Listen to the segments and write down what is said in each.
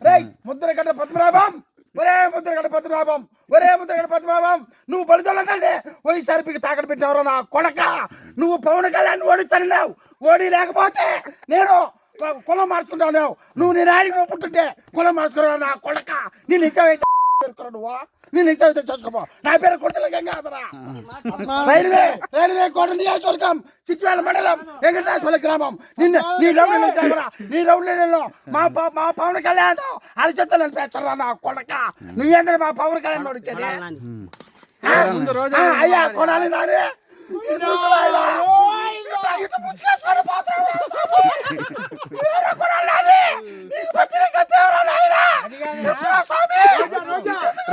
రేయ్ ముద్రగడ్డ పద్మనాభం, ఒరే ముద్రగడ్డ పద్మనాభం, ఒరే ముద్రగడ్డ పద్మనాభం, నువ్వు బలితోలంటే వైఎస్ఆర్పీకి తాకట్టు పెట్టినవరా నా కొడక. నువ్వు పవన్ కళ్యాణ్ ఓడించన్నావు, ఓడి లేకపోతే నేను కులం మార్చుకుంటావు. నువ్వు నీ నాయకుడు నువ్వు పుట్టుంటే కులం మార్చుకున్నావు నా కొడక. నీ నిజమైతే పేరుకురా నువ్వు, నీ నిజమైతే చేసుకోపో. నా పేరు కొడుతుల గంగాధర. రైల్వే కోట నియోజకవర్గం, చిట్యాల మండలం, వెంకటేశ్వర గ్రామం. నీ రౌండ్లలో మా పవన్ కళ్యాణ్ అరిచెత్తలు పెంచరా నా కొడక. నువ్వేంద్ర మా పవన్ కళ్యాణ్ ఓడించేది అయ్యా కొనాలి నాని.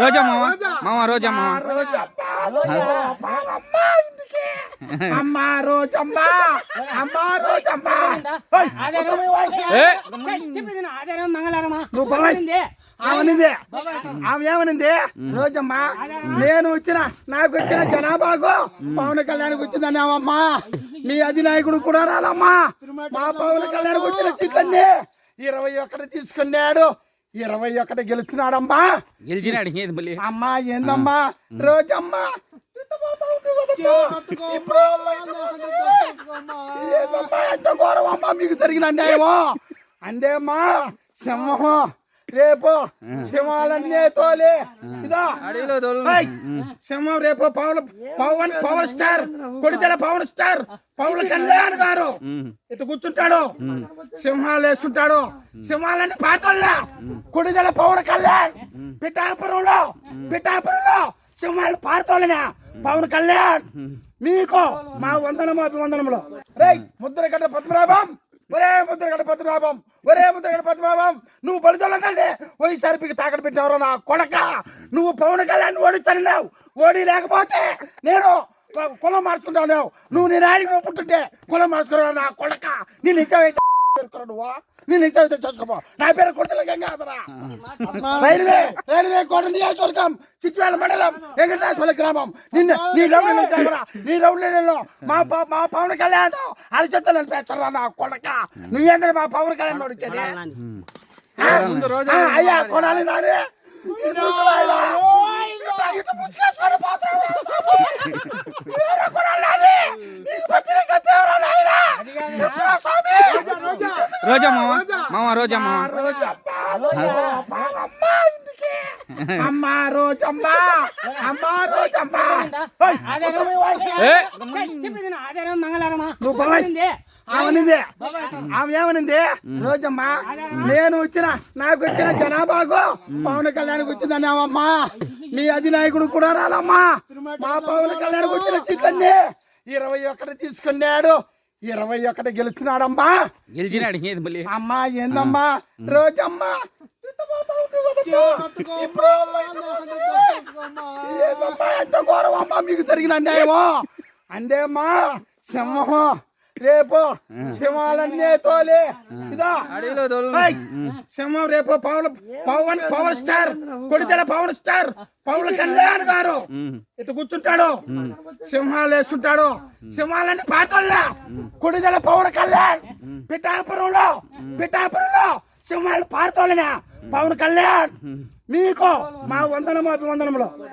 రోజా మామ రోజా అమ్మా రోజమ్మా, అమ్మా రోజమ్మా. ఆమె ఏమనింది రోజమ్మా, నేను నాకు వచ్చిన జనాభాకు పవన్ కళ్యాణ్కి వచ్చిందని అమ్మా. మీ అధినాయకుడు కూడా రాలమ్మా. మా పవన్ కళ్యాణ్కి వచ్చిన సీట్లన్నీ 21 తీసుకున్నాడు, 21 గెలిచినాడమ్మా. గెలిచినాడు అమ్మా. ఏందమ్మా రోజమ్మా ఎంత ఘోరం అమ్మా మీకు జరిగిన అన్యాయమో. అందేమ్మా సింహం రేపు సింహాలన్నీ తోలి ఇదా సింహం రేపు పవర్ స్టార్ కొడితెల పవర్ స్టార్ పవన్ కళ్యాణ్ గారు ఇటు కూర్చుంటాడు, సింహాలు వేసుకుంటాడు. సింహాలన్నీ పాటల్లా కొడితెల పవన్ కళ్యాణ్ పిఠాపురంలో సింహాలు పారుతోలేనా పవన్ కళ్యాణ్. మీకు మా వందనము అభివందనములు. రేయ్ ముద్రగడ్డ పద్మనాభం, ఒరే ముద్రగడ్డ పద్మనాభం, ఒరే ముద్రగడ్డ పద్మనాభం, నువ్వు బలితోలంటే వైఎస్ఆర్పీకి తాకట్టు పెట్టినవరా నా కొడక. నువ్వు పవన్ కళ్యాణ్ ఓడించన్నావు, ఓడి లేకపోతే నేను కులం మార్చుకుంటావు. నువ్వు నీ నాయకుడు నువ్వు పుట్టుంటే కులం మార్చుకున్నావు నా కొడక. నీ నిజమైతే పేరుకురా నువ్వు, నీ నిజమైతే చేసుకోపో. నా పేరు కొడుతుల గంగాధర. రైల్వే కోట నియోజకవర్గం, చిట్యాల మండలం, వెంకటేశ్వర గ్రామం. నీ రౌండ్లలో మా పవన్ కళ్యాణ్ అరిచెత్తలు పెంచరా నా కొడక. నువ్వేంద్ర మా పవన్ కళ్యాణ్ ఓడించేది అయ్యా కొనాలి నాని. రోజా రోజా అమ్మా రోజమ్మా, అమ్మా రోజమ్మా. ఆమె ఏమనింది రోజమ్మా, నేను నాకు వచ్చిన జనాభాకు పవన్ కళ్యాణ్కి వచ్చిందని అమ్మా. మీ అధినాయకుడు కూడా రాలమ్మా. మా పవన్ కళ్యాణ్కి వచ్చిన సీట్లన్నీ 21 తీసుకున్నాడు, 21 గెలిచినాడమ్మా. గెలిచినాడు అమ్మా. ఏందమ్మా రోజమ్మా ఎంత ఘోరం అమ్మా మీకు జరిగిన అన్యాయమో. అందేమ్మా సింహం రేపు సింహాలన్నీ తోలి ఇదా సింహం రేపు పవర్ స్టార్ కొడితెల పవర్ స్టార్ పవన్ కళ్యాణ్ గారు ఇటు కూర్చుంటాడు, సింహాలు వేసుకుంటాడు. సింహాలన్నీ పాటల్లా కొడితెల పవన్ కళ్యాణ్ పిఠాపురంలో సింహాలు పారుతోలేనా పవన్ కళ్యాణ్. మీకు మా వందనము అభివందనములు.